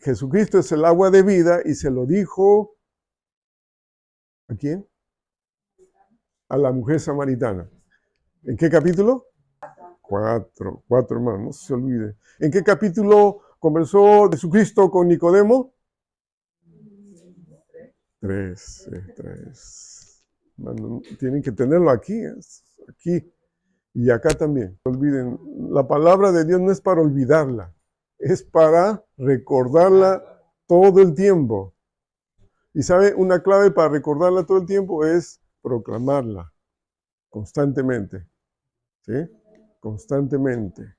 Jesucristo es el agua de vida y se lo dijo, ¿a quién? A la mujer samaritana. ¿En qué capítulo? 4, hermanos, no se olvide. ¿En qué capítulo conversó Jesucristo con Nicodemo? 3. Bueno, tienen que tenerlo aquí, aquí y acá también. No olviden, la palabra de Dios no es para olvidarla, es para recordarla todo el tiempo. Y sabe, una clave para recordarla todo el tiempo es proclamarla constantemente. ¿Sí? Constantemente.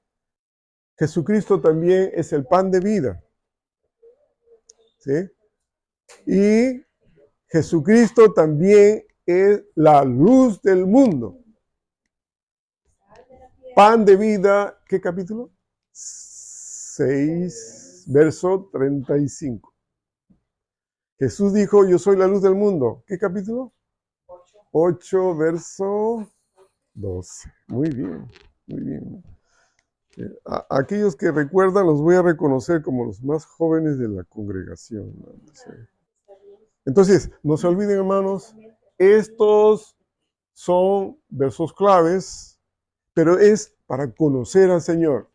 Jesucristo también es el pan de vida. ¿Sí? Y Jesucristo también es la luz del mundo. Pan de vida, ¿qué capítulo? 6, verso 35. Jesús dijo, yo soy la luz del mundo. ¿Qué capítulo? 8, verso 12. Muy bien, muy bien. Aquellos que recuerdan los voy a reconocer como los más jóvenes de la congregación. Entonces, no se olviden, hermanos, estos son versos claves, pero es para conocer al Señor.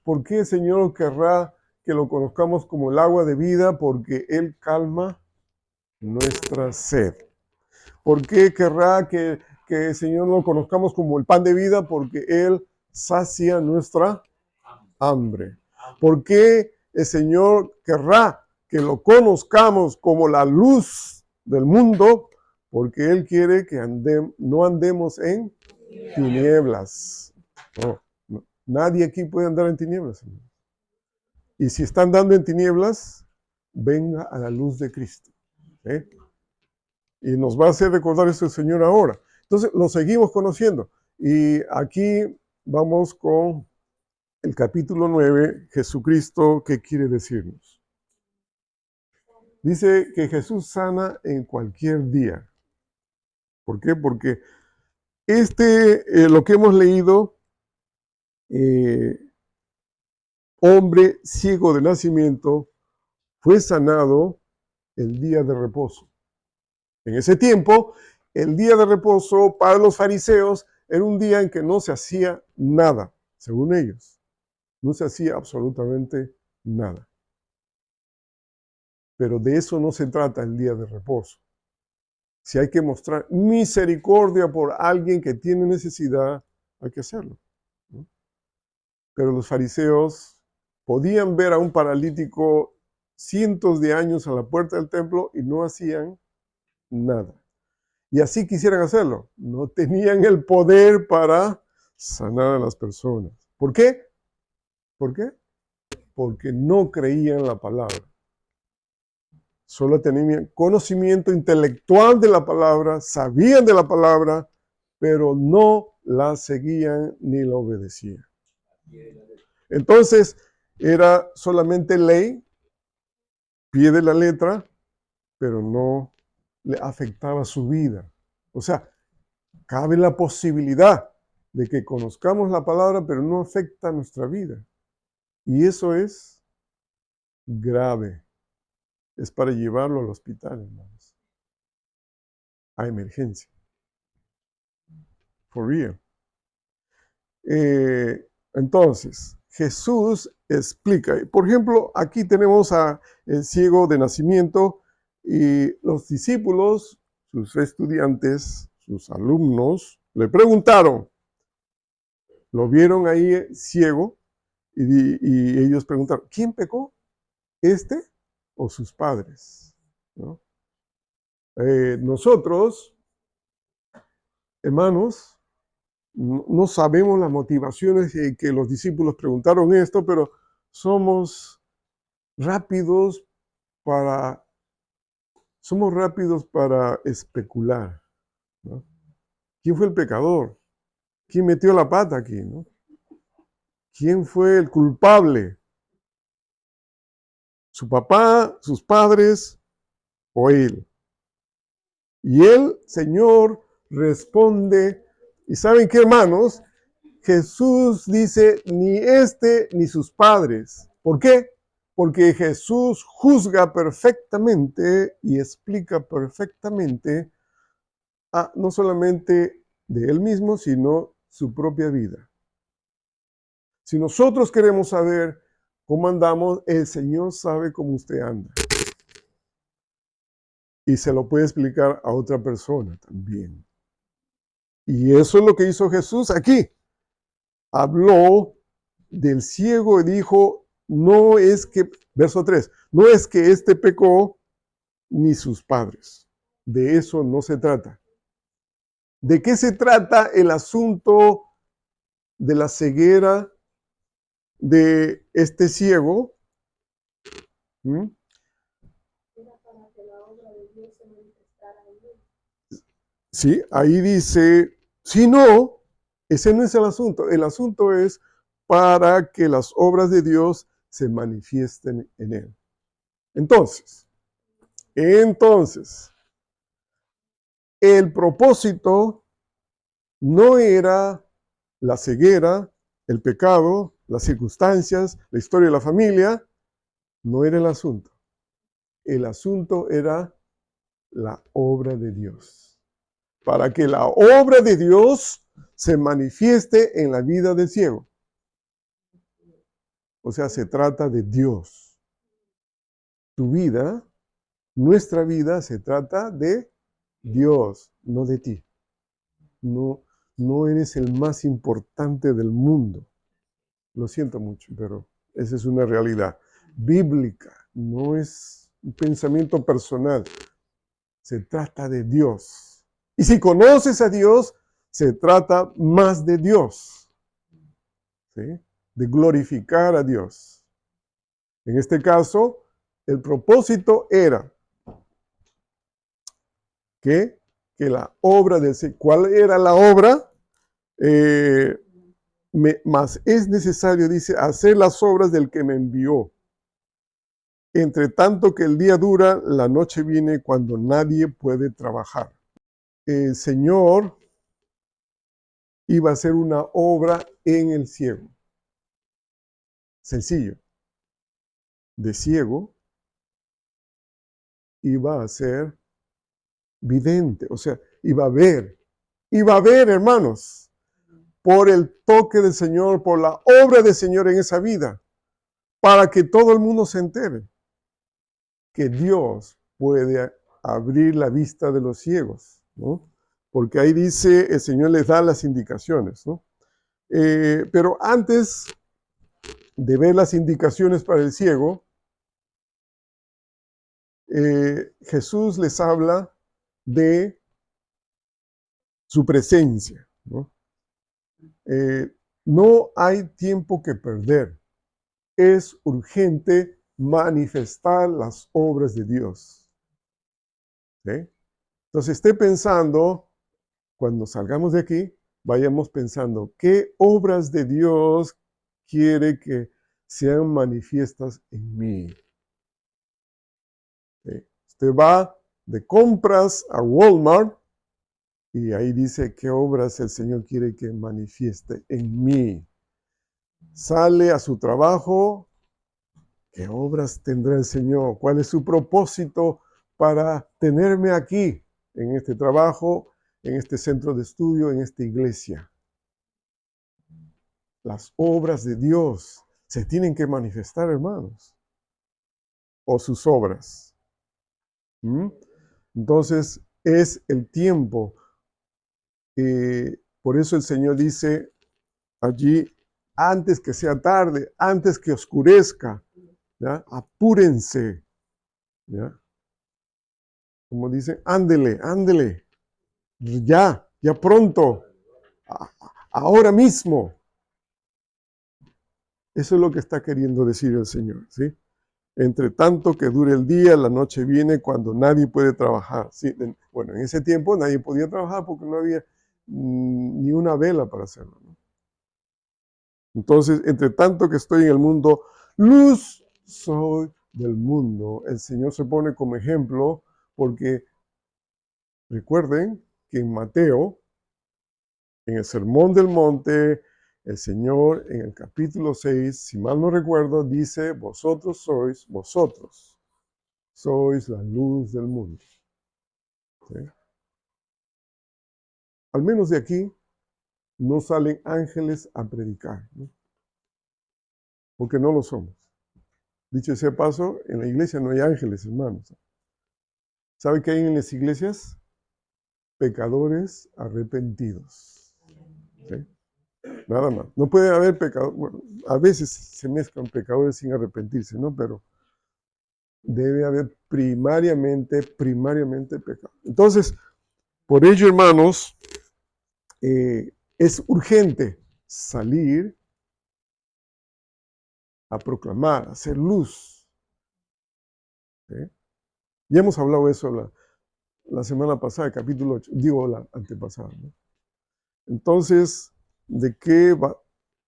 ¿Por qué el Señor querrá que lo conozcamos como el agua de vida? Porque Él calma nuestra sed. ¿Por qué querrá que el Señor lo conozcamos como el pan de vida? Porque Él sacia nuestra hambre. ¿Por qué el Señor querrá que lo conozcamos como la luz del mundo? Porque Él quiere que no andemos en tinieblas. No. Nadie aquí puede andar en tinieblas. Y si está andando en tinieblas, venga a la luz de Cristo. ¿Eh? Y nos va a hacer recordar eso el Señor ahora. Entonces, lo seguimos conociendo. Y aquí vamos con el capítulo 9, Jesucristo, ¿qué quiere decirnos? Dice que Jesús sana en cualquier día. ¿Por qué? Porque lo que hemos leído, hombre ciego de nacimiento, fue sanado el día de reposo. En ese tiempo, el día de reposo para los fariseos era un día en que no se hacía nada, según ellos. No se hacía absolutamente nada. Pero de eso no se trata el día de reposo. Si hay que mostrar misericordia por alguien que tiene necesidad, hay que hacerlo, ¿no? Pero los fariseos podían ver a un paralítico cientos de años a la puerta del templo y no hacían nada. Y así quisieran hacerlo. No tenían el poder para sanar a las personas. ¿Por qué? ¿Por qué? Porque no creían la palabra. Solo tenían conocimiento intelectual de la palabra, sabían de la palabra, pero no la seguían ni la obedecían. Entonces, era solamente ley, pie de la letra, pero no le afectaba su vida. O sea, cabe la posibilidad de que conozcamos la palabra, pero no afecta nuestra vida. Y eso es grave. Es para llevarlo al hospital, hermanos. A emergencia. For real. Entonces, Jesús explica. Por ejemplo, aquí tenemos a el ciego de nacimiento y los discípulos, sus estudiantes, sus alumnos, le preguntaron, lo vieron ahí ciego y ellos preguntaron, ¿quién pecó? ¿Este o sus padres? ¿No? Nosotros, hermanos, no sabemos las motivaciones que los discípulos preguntaron esto, pero somos rápidos para especular, ¿no? ¿Quién fue el pecador? ¿Quién metió la pata aquí, ¿no? ¿Quién fue el culpable? ¿Su papá, sus padres o él? Y el Señor responde, ¿y saben qué, hermanos? Jesús dice, ni este ni sus padres. ¿Por qué? Porque Jesús juzga perfectamente y explica perfectamente no solamente de él mismo, sino su propia vida. Si nosotros queremos saber cómo andamos, el Señor sabe cómo usted anda. Y se lo puede explicar a otra persona también. Y eso es lo que hizo Jesús aquí. Habló del ciego y dijo, no es que, verso 3, no es que este pecó ni sus padres. De eso no se trata. ¿De qué se trata el asunto de la ceguera de este ciego? ¿Mm? Sí, ahí dice, si no, ese no es el asunto. El asunto es para que las obras de Dios se manifiesten en él. Entonces, el propósito no era la ceguera, el pecado, las circunstancias, la historia de la familia, no era el asunto. El asunto era la obra de Dios. Para que la obra de Dios se manifieste en la vida del ciego. O sea, se trata de Dios. Tu vida, nuestra vida, se trata de Dios, no de ti. No, no eres el más importante del mundo. Lo siento mucho, pero esa es una realidad bíblica. No es un pensamiento personal. Se trata de Dios. Y si conoces a Dios, se trata más de Dios. ¿Sí? De glorificar a Dios. En este caso, el propósito era que la obra del Señor, ¿cuál era la obra? Más es necesario, dice, hacer las obras del que me envió. Entre tanto que el día dura, la noche viene cuando nadie puede trabajar. El Señor iba a hacer una obra en el ciego. Sencillo. De ciego iba a ser vidente, o sea, iba a ver. Iba a ver, hermanos, por el toque del Señor, por la obra del Señor en esa vida, para que todo el mundo se entere que Dios puede abrir la vista de los ciegos, ¿no? Porque ahí dice, el Señor les da las indicaciones, ¿no? Pero antes de ver las indicaciones para el ciego, Jesús les habla de su presencia, ¿no? No hay tiempo que perder. Es urgente manifestar las obras de Dios. ¿Sí? Entonces esté pensando, cuando salgamos de aquí, vayamos pensando, ¿qué obras de Dios quiere que sean manifiestas en mí? ¿Sí? Usted va de compras a Walmart y ahí dice qué obras el Señor quiere que manifieste en mí. Sale a su trabajo, ¿qué obras tendrá el Señor? ¿Cuál es su propósito para tenerme aquí, en este trabajo, en este centro de estudio, en esta iglesia? Las obras de Dios se tienen que manifestar, hermanos. O sus obras. ¿Mm? Entonces, es el tiempo. Por eso el Señor dice allí, antes que sea tarde, antes que oscurezca, ¿ya? Apúrense. ¿Ya? Como dice, ándele, ándele. Ya, ya pronto. Ahora mismo. Eso es lo que está queriendo decir el Señor, ¿sí? Entre tanto que dure el día, la noche viene cuando nadie puede trabajar. ¿Sí? Bueno, en ese tiempo nadie podía trabajar porque no había ni una vela para hacerlo, ¿no? Entonces, entre tanto que estoy en el mundo, luz soy del mundo. El Señor se pone como ejemplo porque recuerden que en Mateo, en el Sermón del Monte, El Señor en el capítulo 6, si mal no recuerdo, dice, vosotros sois la luz del mundo. ¿Sí? Al menos de aquí no salen ángeles a predicar, ¿no? Porque no lo somos. Dicho sea paso, en la iglesia no hay ángeles, hermanos. ¿Sabe qué hay en las iglesias? Pecadores arrepentidos. ¿Sí? Nada más. No puede haber pecadores. Bueno, a veces se mezclan pecadores sin arrepentirse, ¿no? Pero debe haber primariamente pecado. Entonces, por ello, hermanos, es urgente salir a proclamar, a hacer luz. ¿Sí? Ya hemos hablado de eso la semana pasada, capítulo 8, digo la antepasada, ¿no? Entonces,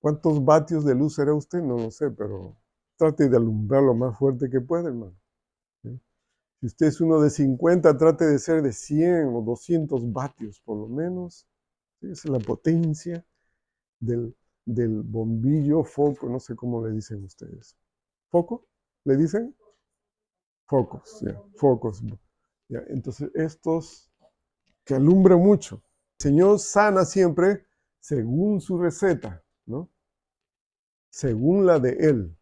¿cuántos vatios de luz será usted? No lo sé, pero trate de alumbrar lo más fuerte que pueda, hermano. ¿Sí? Si usted es uno de 50, trate de ser de 100 o 200 vatios, por lo menos. ¿Sí? Esa es la potencia del bombillo, foco, no sé cómo le dicen ustedes. ¿Foco? ¿Le dicen? Focos, ya, focos. Ya, entonces, estos que alumbran mucho. El Señor sana siempre según su receta, ¿no? Según la de Él.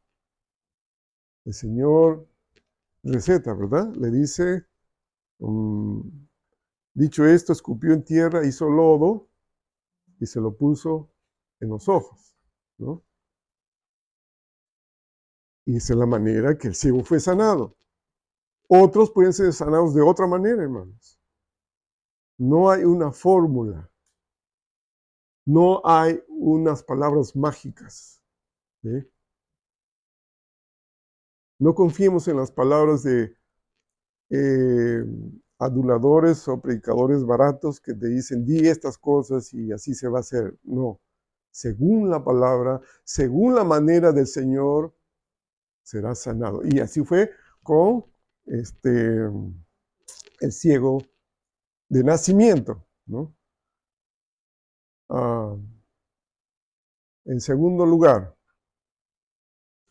El Señor receta, ¿verdad? Le dice, dicho esto, escupió en tierra, hizo lodo y se lo puso en los ojos, ¿no? Y esa es la manera que el ciego fue sanado. Otros pueden ser sanados de otra manera, hermanos. No hay una fórmula. No hay unas palabras mágicas. ¿Sí? No confiemos en las palabras de aduladores o predicadores baratos que te dicen, di estas cosas y así se va a hacer. No. Según la palabra, según la manera del Señor, será sanado. Y así fue con el ciego de nacimiento, ¿no? En segundo lugar,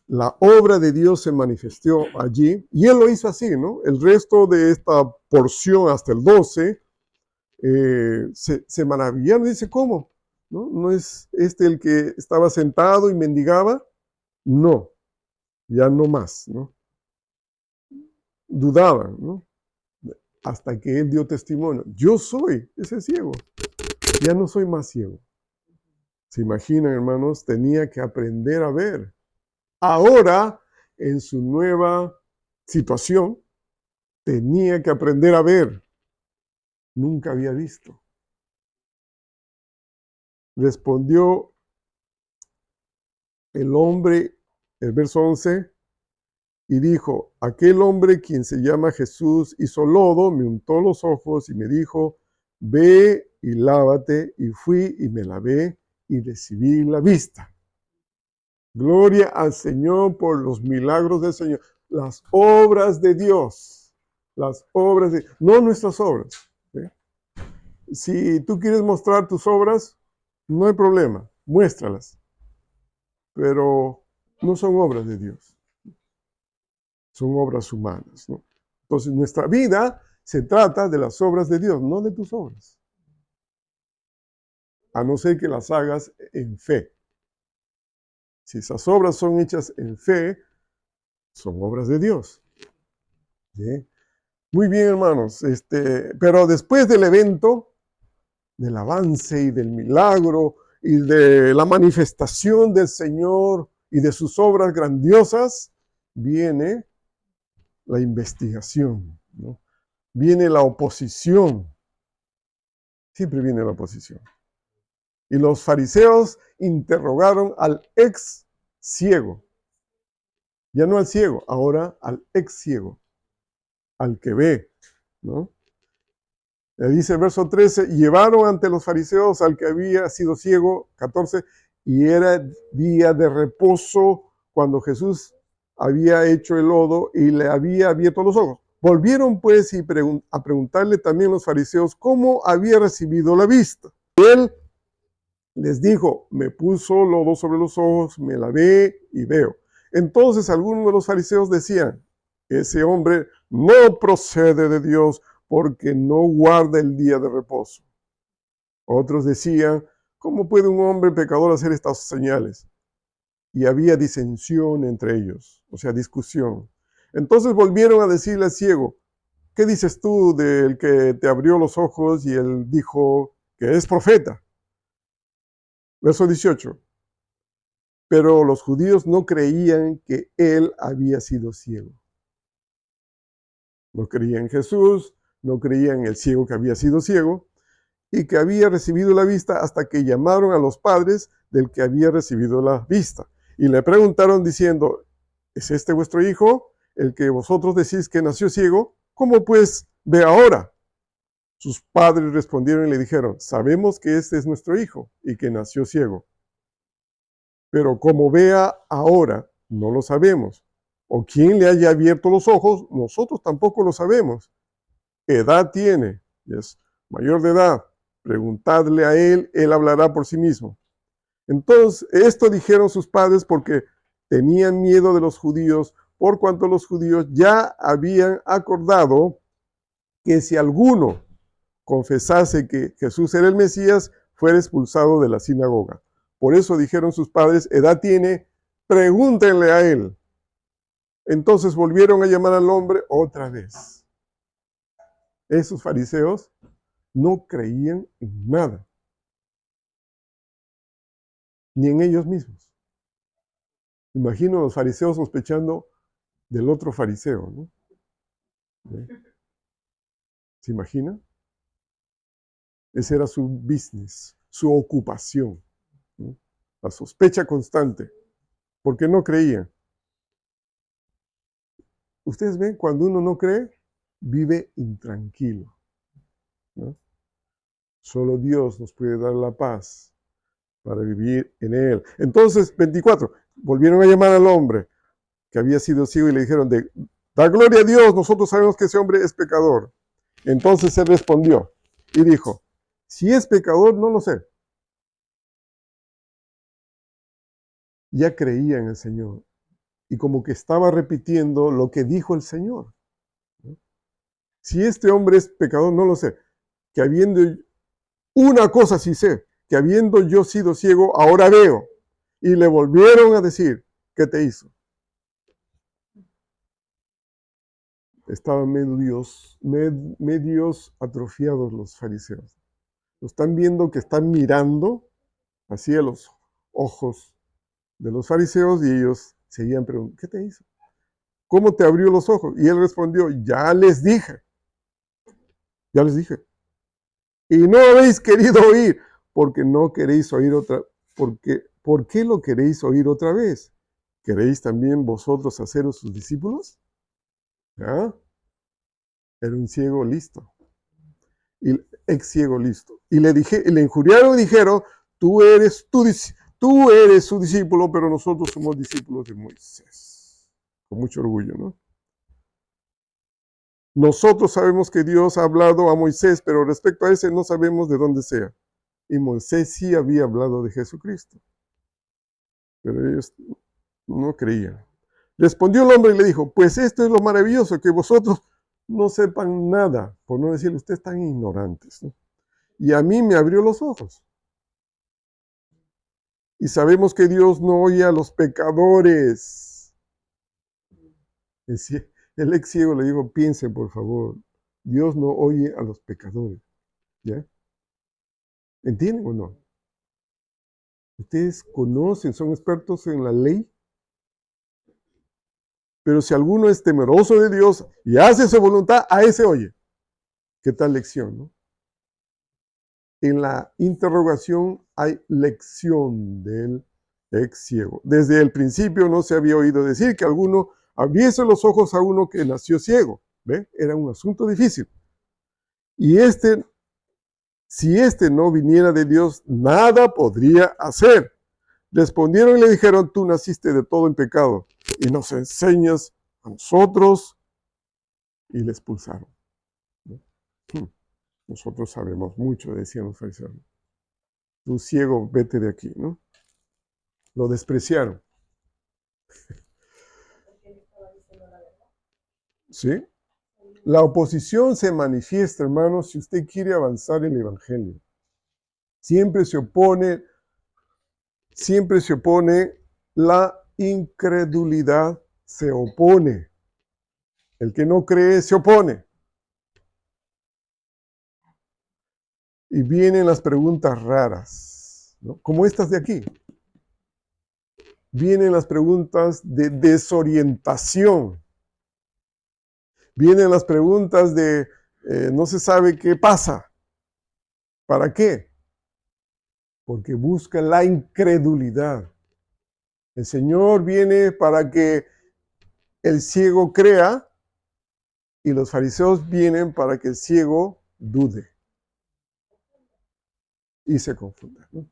la obra de Dios se manifestó allí, y Él lo hizo así, ¿no? El resto de esta porción hasta el 12, se maravillaron, dice, ¿cómo? ¿No? ¿No es este el que estaba sentado y mendigaba? No, ya no más, ¿no? Dudaban, ¿no? Hasta que Él dio testimonio. Yo soy ese ciego, ya no soy más ciego. ¿Se imaginan, hermanos? Tenía que aprender a ver. Ahora, en su nueva situación, tenía que aprender a ver. Nunca había visto. Respondió el hombre, el verso 11, y dijo, aquel hombre quien se llama Jesús hizo lodo, me untó los ojos y me dijo, ve y lávate, y fui y me lavé y recibí la vista. Gloria al Señor por los milagros del Señor. Las obras de Dios. Las obras de Dios. No nuestras obras. ¿Sí? Si tú quieres mostrar tus obras, no hay problema. Muéstralas. Pero no son obras de Dios. Son obras humanas, ¿no? Entonces, nuestra vida se trata de las obras de Dios, no de tus obras. A no ser que las hagas en fe. Si esas obras son hechas en fe, son obras de Dios. ¿Sí? Muy bien, hermanos. Pero después del evento, del avance y del milagro y de la manifestación del Señor y de sus obras grandiosas, viene la investigación, ¿no? Viene la oposición. Siempre viene la oposición. Y los fariseos interrogaron al ex ciego. Ya no al ciego, ahora al ex ciego, al que ve, ¿no? Le dice el verso 13, llevaron ante los fariseos al que había sido ciego, 14, y era día de reposo cuando Jesús había hecho el lodo y le había abierto los ojos. Volvieron pues a preguntarle también los fariseos cómo había recibido la vista. Él Les dijo, me puso lodo sobre los ojos, me lavé y veo. Entonces algunos de los fariseos decían, ese hombre no procede de Dios porque no guarda el día de reposo. Otros decían, ¿cómo puede un hombre pecador hacer estas señales? Y había disensión entre ellos, o sea, discusión. Entonces volvieron a decirle al ciego, ¿qué dices tú del que te abrió los ojos? Y él dijo que es profeta. Verso 18. Pero los judíos no creían que él había sido ciego. No creían en Jesús, no creían en el ciego que había sido ciego y que había recibido la vista hasta que llamaron a los padres del que había recibido la vista. Y le preguntaron diciendo, ¿es este vuestro hijo, el que vosotros decís que nació ciego? ¿Cómo pues ve ahora? Sus padres respondieron y le dijeron, sabemos que este es nuestro hijo y que nació ciego. Pero como vea ahora, no lo sabemos. O quién le haya abierto los ojos, nosotros tampoco lo sabemos. Edad tiene, es mayor de edad. Preguntadle a él, él hablará por sí mismo. Entonces, esto dijeron sus padres porque tenían miedo de los judíos, por cuanto los judíos ya habían acordado que si alguno confesase que Jesús era el Mesías, fuera expulsado de la sinagoga. Por eso dijeron sus padres, edad tiene, pregúntenle a él. Entonces volvieron a llamar al hombre otra vez. Esos fariseos no creían en nada, ni en ellos mismos. Imagino a los fariseos sospechando del otro fariseo, ¿no? ¿Se imagina? Ese era su business, su ocupación, ¿no? La sospecha constante, porque no creían. Ustedes ven, cuando uno no cree, vive intranquilo, ¿no? Solo Dios nos puede dar la paz para vivir en él. Entonces, 24, volvieron a llamar al hombre que había sido ciego y le dijeron, da gloria a Dios, nosotros sabemos que ese hombre es pecador. Entonces él respondió y dijo, si es pecador, no lo sé. Ya creía en el Señor y como que estaba repitiendo lo que dijo el Señor. Si este hombre es pecador, no lo sé. Que habiendo una cosa sí sé, que habiendo yo sido ciego, ahora veo. Y le volvieron a decir, ¿qué te hizo? Estaban medios atrofiados los fariseos. Lo están viendo que están mirando hacia los ojos de los fariseos y ellos seguían preguntando, ¿qué te hizo? ¿Cómo te abrió los ojos? Y él respondió, ya les dije. Y no habéis querido oír, porque no queréis oír otra, ¿por qué lo queréis oír otra vez? ¿Queréis también vosotros haceros sus discípulos? ¿Ah? Era un ciego listo. Y ex ciego listo. Y le injuriaron y dijeron, tú eres su discípulo, pero nosotros somos discípulos de Moisés. Con mucho orgullo, ¿no? Nosotros sabemos que Dios ha hablado a Moisés, pero respecto a ese no sabemos de dónde sea. Y Moisés sí había hablado de Jesucristo. Pero ellos no creían. Respondió el hombre y le dijo, pues esto es lo maravilloso, que vosotros no sepan nada, por no decirle, ustedes están ignorantes, ¿no? Y a mí me abrió los ojos. Y sabemos que Dios no oye a los pecadores. El ex ciego le dijo, piensen por favor, Dios no oye a los pecadores. ¿Ya? ¿Entienden o no? Ustedes conocen, son expertos en la ley. Pero si alguno es temeroso de Dios y hace su voluntad, a ese oye. ¿Qué tal lección, no? En la interrogación hay lección del ex ciego. Desde el principio no se había oído decir que alguno abriese los ojos a uno que nació ciego. ¿Ve? Era un asunto difícil. Y si no viniera de Dios, nada podría hacer. Respondieron y le dijeron, tú naciste de todo en pecado y nos enseñas a nosotros, y le expulsaron. Nosotros sabemos mucho, decían los fariseos. tú ciego, vete de aquí, ¿no? Lo despreciaron. ¿Sí? La oposición se manifiesta, hermanos, si usted quiere avanzar en el Evangelio. Siempre se opone la incredulidad, se opone. El que no cree se opone. Y vienen las preguntas raras, ¿no? Como estas de aquí. Vienen las preguntas de desorientación. Vienen las preguntas de no se sabe qué pasa. ¿Para qué? Porque busca la incredulidad. El Señor viene para que el ciego crea y los fariseos vienen para que el ciego dude y se confunda, ¿no?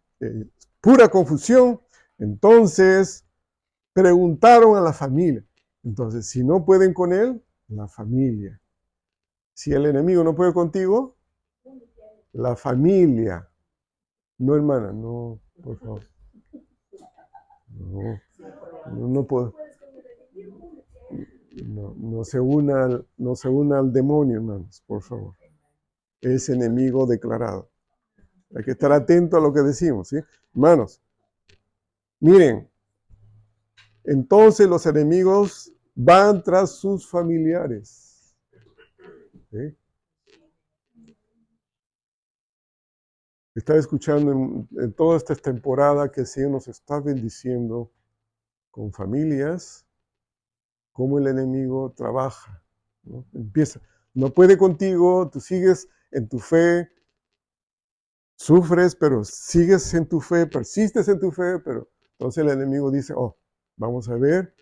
Pura confusión. Entonces preguntaron a la familia. Entonces, si no pueden con él, la familia. Si el enemigo no puede contigo, la familia. No, hermana, no, por favor. No puedo. No se una al demonio, hermanos, por favor. Es enemigo declarado. Hay que estar atento a lo que decimos, ¿sí? Hermanos, miren, entonces los enemigos van tras sus familiares. ¿Sí? Estaba escuchando en toda esta temporada que el Señor nos está bendiciendo con familias, cómo el enemigo trabaja, ¿no? Empieza, no puede contigo, tú sigues en tu fe, sufres, pero sigues en tu fe, persistes en tu fe, pero entonces el enemigo dice, oh, vamos a ver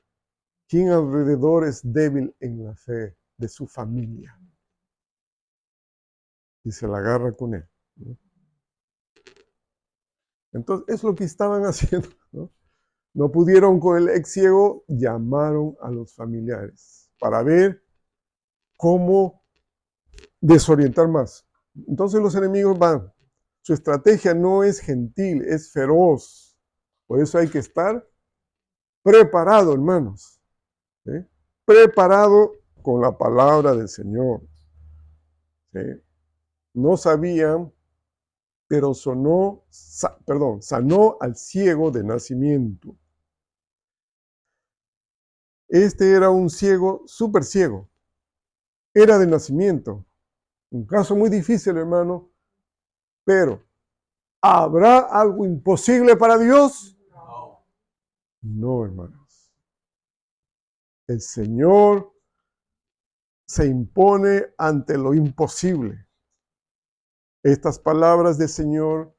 quién alrededor es débil en la fe de su familia. Y se la agarra con él, ¿no? Entonces, es lo que estaban haciendo, ¿no? No pudieron con el ex ciego, llamaron a los familiares para ver cómo desorientar más. Entonces los enemigos van. Su estrategia no es gentil, es feroz. Por eso hay que estar preparado, hermanos. ¿Sí? Preparado con la palabra del Señor. ¿Sí? No sabían, pero sanó al ciego de nacimiento. Este era un ciego, súper ciego. Era de nacimiento. Un caso muy difícil, hermano, pero ¿habrá algo imposible para Dios? No, hermanos. El Señor se impone ante lo imposible. Estas palabras del Señor,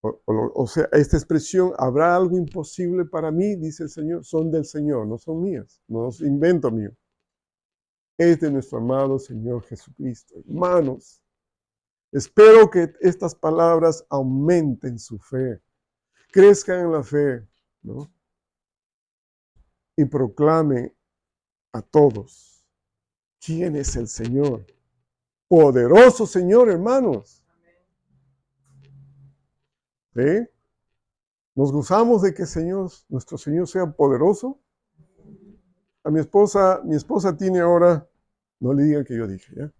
o sea, esta expresión, ¿habrá algo imposible para mí? Dice el Señor, son del Señor, no son mías, no los invento mío. Es de nuestro amado Señor Jesucristo. Hermanos, espero que estas palabras aumenten su fe, crezcan en la fe, ¿no? Y proclamen a todos quién es el Señor. Poderoso Señor, hermanos. ¿Sí? Nos gozamos de que nuestro Señor sea poderoso. A mi esposa tiene ahora, no le digan que yo dije, ¿ya?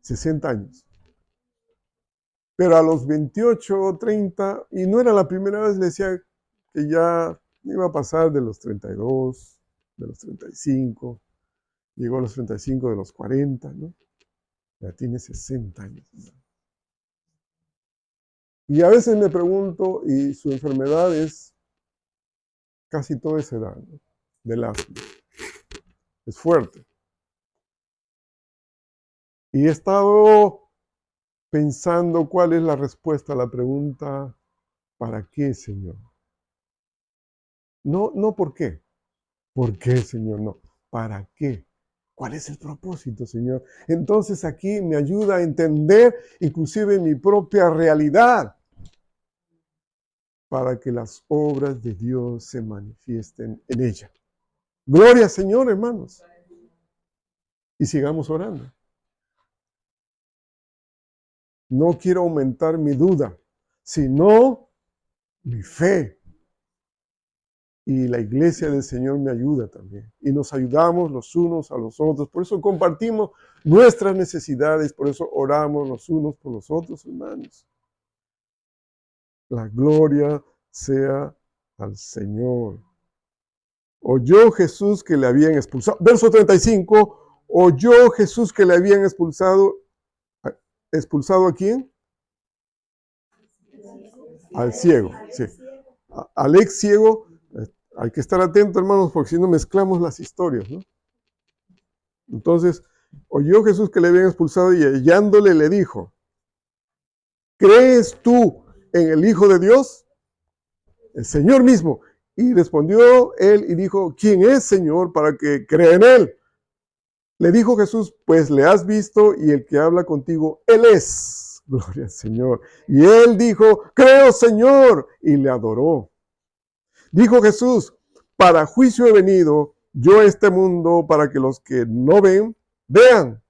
60 años. Pero a los 28 o 30, y no era la primera vez, le decía que ya iba a pasar de los 32, de los 35, llegó a los 35 de los 40, ¿no? Ya tiene 60 años. Y a veces me pregunto, y su enfermedad es casi toda esa edad, ¿no? Del asma. Es fuerte. Y he estado pensando cuál es la respuesta a la pregunta, ¿para qué, Señor? No por qué. ¿Por qué, Señor? No. ¿Para qué? ¿Cuál es el propósito, Señor? Entonces aquí me ayuda a entender inclusive mi propia realidad para que las obras de Dios se manifiesten en ella. Gloria, Señor, hermanos. Y sigamos orando. No quiero aumentar mi duda. sino mi fe. Y la iglesia del Señor me ayuda también. Y nos ayudamos los unos a los otros. Por eso compartimos nuestras necesidades. Por eso oramos los unos por los otros, hermanos. La gloria sea al Señor. Oyó Jesús que le habían expulsado. Verso 35. Oyó Jesús que le habían expulsado. ¿Expulsado a quién? Al ciego. Sí. Al ex ciego. Hay que estar atento, hermanos, porque si no mezclamos las historias, ¿no? Entonces, oyó Jesús que le habían expulsado y hallándole le dijo, ¿crees tú en el Hijo de Dios? El Señor mismo. Y respondió él y dijo, ¿quién es, Señor, para que crea en él? Le dijo Jesús, pues le has visto y el que habla contigo, él es. Gloria al Señor. Y él dijo, creo, Señor, y le adoró. Dijo Jesús, para juicio he venido yo a este mundo para que los que no ven, vean,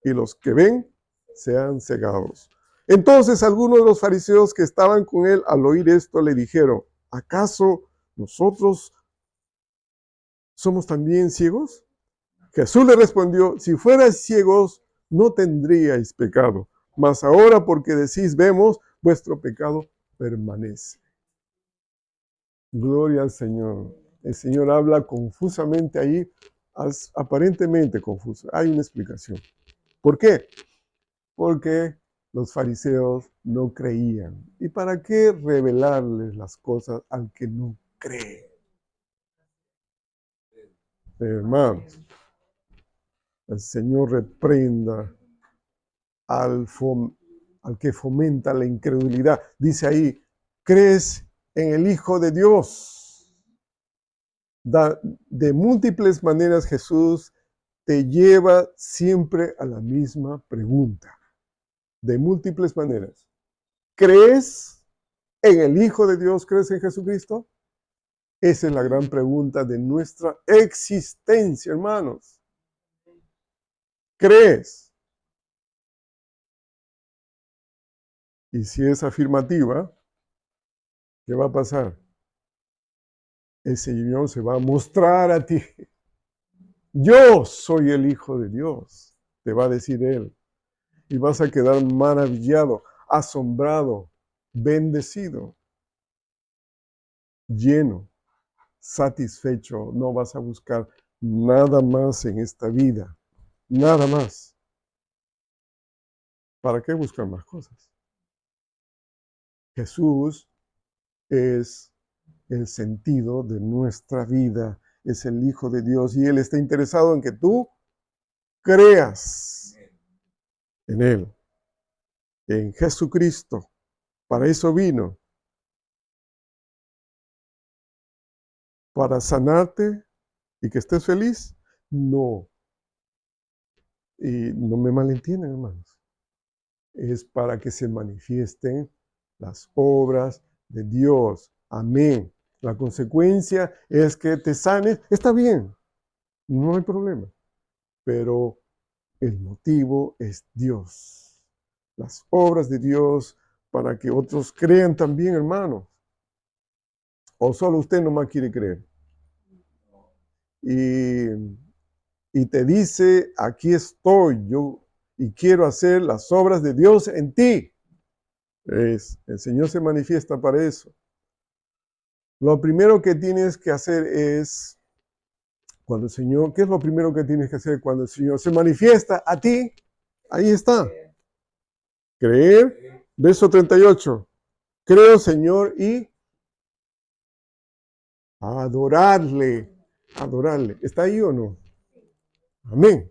y los que ven, sean cegados. Entonces algunos de los fariseos que estaban con él al oír esto le dijeron, ¿acaso nosotros somos también ciegos? Jesús le respondió, si fuerais ciegos, no tendríais pecado, mas ahora porque decís vemos, vuestro pecado permanece. Gloria al Señor. El Señor habla confusamente ahí, aparentemente confuso. Hay una explicación. ¿Por qué? Porque los fariseos no creían. ¿Y para qué revelarles las cosas al que no cree? Hermanos, el Señor reprenda al, al que fomenta la incredulidad. Dice ahí, ¿crees en el Hijo de Dios? De múltiples maneras Jesús te lleva siempre a la misma pregunta. De múltiples maneras. ¿Crees en el Hijo de Dios? ¿Crees en Jesucristo? Esa es la gran pregunta de nuestra existencia, hermanos. ¿Crees? Y si es afirmativa, ¿qué va a pasar? El Señor se va a mostrar a ti. Yo soy el Hijo de Dios, te va a decir Él. Y vas a quedar maravillado, asombrado, bendecido, lleno, satisfecho. No vas a buscar nada más en esta vida. Nada más. ¿Para qué buscar más cosas? Jesús es el sentido de nuestra vida, es el Hijo de Dios y Él está interesado en que tú creas en Él, en Jesucristo. Para eso vino, para sanarte y que estés feliz. No, y no me malentiendan, hermanos, es para que se manifiesten las obras de Dios. Amén. La consecuencia es que te sanes, está bien, no hay problema, pero el motivo es Dios. Las obras de Dios para que otros crean también, hermanos. O solo usted nomás quiere creer. Y te dice, aquí estoy yo y quiero hacer las obras de Dios en ti. El Señor se manifiesta para eso. Lo primero que tienes que hacer es, cuando el Señor, ¿qué es lo primero que tienes que hacer cuando el Señor se manifiesta a ti? Ahí está. Creer. Verso 38. Creo, Señor, y adorarle. Adorarle. ¿Está ahí o no? Amén.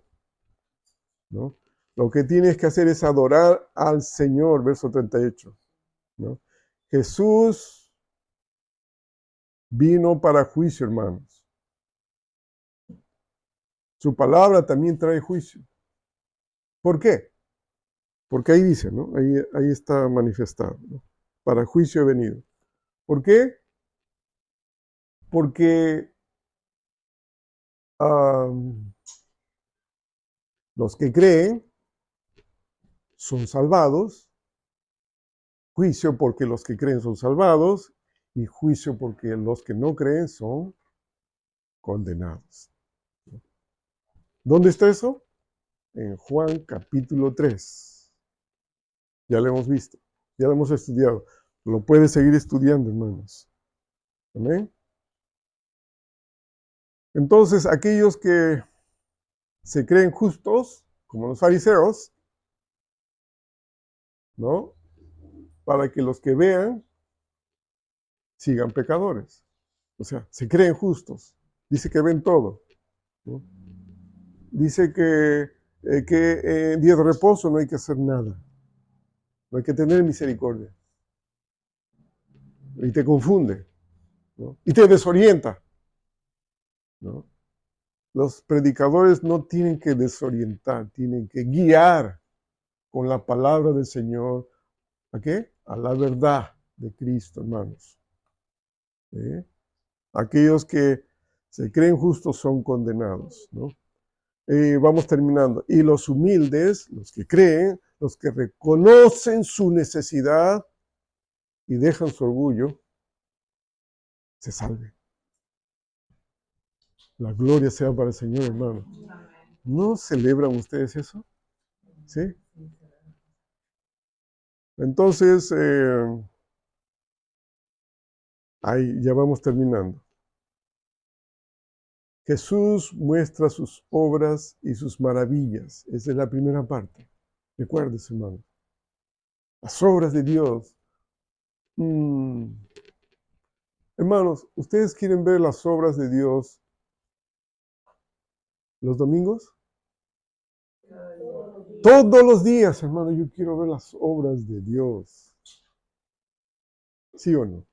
¿No? Lo que tienes que hacer es adorar al Señor. Verso 38. ¿No? Jesús vino para juicio, hermanos. Su palabra también trae juicio. ¿Por qué? Porque ahí dice, ¿no? Ahí está manifestado, ¿no? Para juicio he venido. ¿Por qué? Porque los que creen son salvados Juicio porque los que creen son salvados y juicio porque los que no creen son condenados. ¿Dónde está eso? En Juan capítulo 3. Ya lo hemos visto, ya lo hemos estudiado. Lo puedes seguir estudiando, hermanos. Amén. Entonces, aquellos que se creen justos, como los fariseos, ¿no? Para que los que vean sigan pecadores. O sea, se creen justos. Dice que ven todo, ¿no? Dice que en día de reposo no hay que hacer nada. No hay que tener misericordia. Y te confunde, ¿no? Y te desorienta, ¿no? Los predicadores no tienen que desorientar, tienen que guiar con la palabra del Señor. ¿A qué? A la verdad de Cristo, hermanos. ¿Eh? Aquellos que se creen justos son condenados, ¿no? Vamos terminando. Y los humildes, los que creen, los que reconocen su necesidad y dejan su orgullo, se salven. La gloria sea para el Señor, hermano. ¿No celebran ustedes eso? ¿Sí? Entonces, ahí ya vamos terminando. Jesús muestra sus obras y sus maravillas. Esa es la primera parte. Recuérdese, hermano. Las obras de Dios. Hermanos, ¿ustedes quieren ver las obras de Dios los domingos? Todos los días, hermano, yo quiero ver las obras de Dios. ¿Sí o no?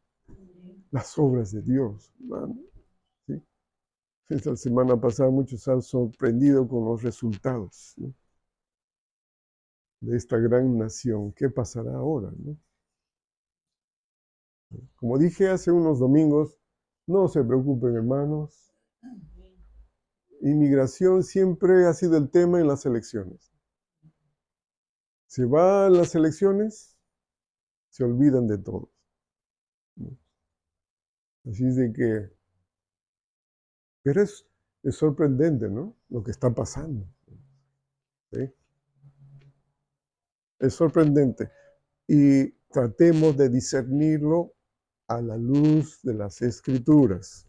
Las obras de Dios, hermano. ¿Sí? Esta semana pasada muchos han sorprendido con los resultados, ¿no? De esta gran nación. ¿Qué pasará ahora, no? Como dije hace unos domingos, no se preocupen, hermanos. Inmigración siempre ha sido el tema en las elecciones. Se van las elecciones, se olvidan de todos, ¿no? Así es de que, pero es sorprendente, ¿no? Lo que está pasando, ¿sí? Es sorprendente. Y tratemos de discernirlo a la luz de las Escrituras.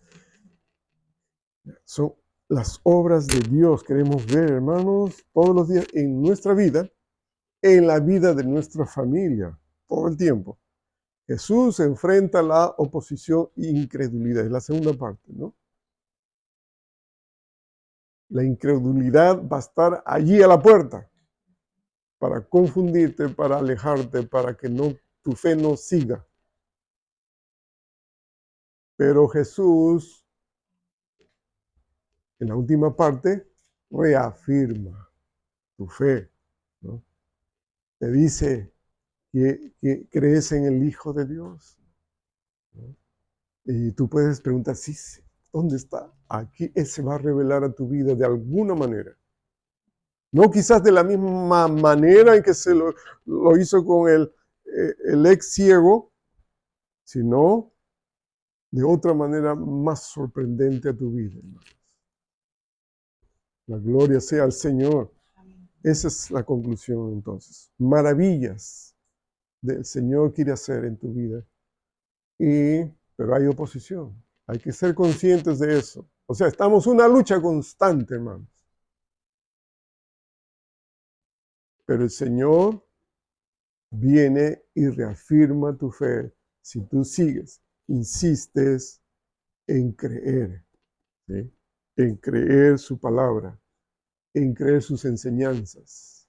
Son las obras de Dios, queremos ver, hermanos, todos los días en nuestra vida, en la vida de nuestra familia, todo el tiempo. Jesús enfrenta la oposición e incredulidad, es la segunda parte, ¿no? La incredulidad va a estar allí a la puerta para confundirte, para alejarte, para que no, tu fe no siga. Pero Jesús, en la última parte, reafirma tu fe, ¿no? Te dice que crees en el Hijo de Dios, ¿no? Y tú puedes preguntar, sí, ¿dónde está? Aquí Él se va a revelar a tu vida de alguna manera. No quizás de la misma manera en que se lo hizo con el ex ciego, sino de otra manera más sorprendente a tu vida, hermanos. La gloria sea al Señor. Esa es la conclusión entonces. Maravillas del Señor quiere hacer en tu vida. Pero hay oposición. Hay que ser conscientes de eso. O sea, estamos en una lucha constante, hermanos. Pero el Señor viene y reafirma tu fe si tú sigues, insistes en creer, ¿sí? En creer su palabra, en creer sus enseñanzas.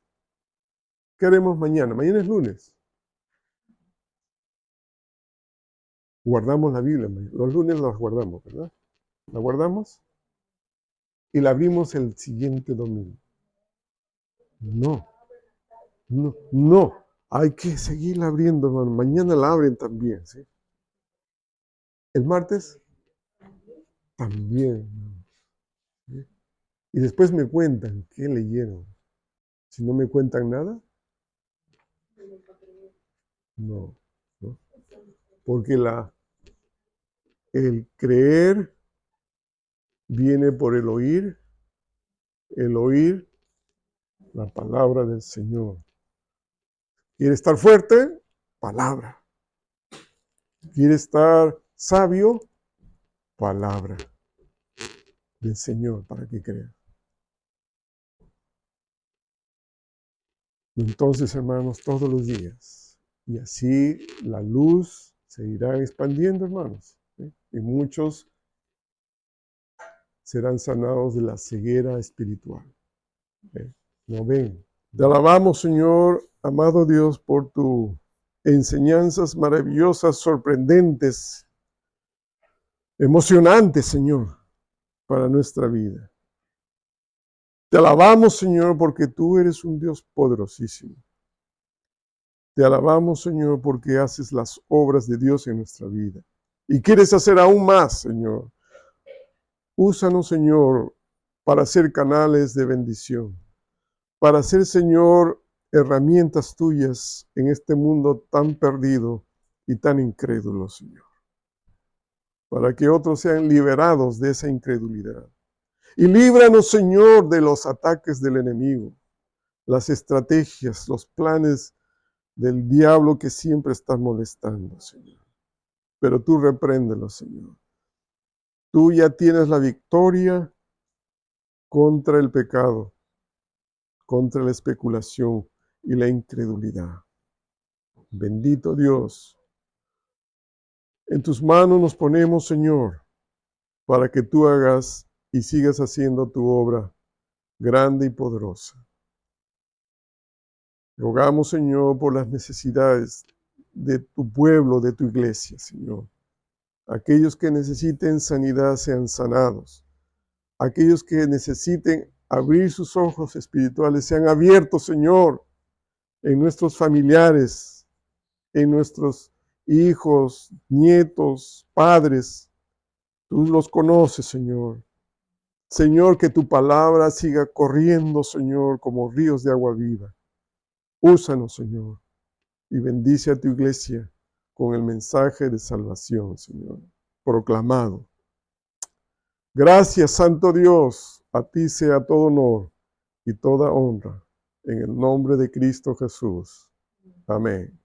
¿Qué haremos mañana? Mañana es lunes. Guardamos la Biblia. Los lunes las guardamos, ¿verdad? ¿La guardamos? Y la abrimos el siguiente domingo. No, no, no. Hay que seguirla abriendo, hermano. Mañana la abren también, ¿sí? El martes también, ¿sí? Y después me cuentan qué leyeron. Si no me cuentan nada, no. Porque el creer viene por el oír la palabra del Señor. ¿Quiere estar fuerte? Palabra. ¿Quiere estar sabio? Palabra del Señor para que crea. Entonces, hermanos, todos los días. Y así la luz se irá expandiendo, hermanos. Y muchos serán sanados de la ceguera espiritual. ¿No ven? Te alabamos, Señor, amado Dios, por tus enseñanzas maravillosas, sorprendentes, emocionantes, Señor, para nuestra vida. Te alabamos, Señor, porque tú eres un Dios poderosísimo. Te alabamos, Señor, porque haces las obras de Dios en nuestra vida. Y quieres hacer aún más, Señor. Úsanos, Señor, para ser canales de bendición. Para ser, Señor, herramientas tuyas en este mundo tan perdido y tan incrédulo, Señor. Para que otros sean liberados de esa incredulidad. Y líbranos, Señor, de los ataques del enemigo, las estrategias, los planes del diablo que siempre está molestando, Señor. Pero tú repréndelo, Señor. Tú ya tienes la victoria contra el pecado, contra la especulación y la incredulidad. Bendito Dios. En tus manos nos ponemos, Señor, para que tú hagas y sigas haciendo tu obra grande y poderosa. Rogamos, Señor, por las necesidades de tu pueblo, de tu iglesia, Señor. Aquellos que necesiten sanidad sean sanados. Aquellos que necesiten abrir sus ojos espirituales sean abiertos, Señor, en nuestros familiares, en nuestros hijos, nietos, padres. Tú los conoces, Señor. Señor, que tu palabra siga corriendo, Señor, como ríos de agua viva. Úsanos, Señor, y bendice a tu iglesia con el mensaje de salvación, Señor, proclamado. Gracias, Santo Dios, a ti sea todo honor y toda honra, en el nombre de Cristo Jesús. Amén.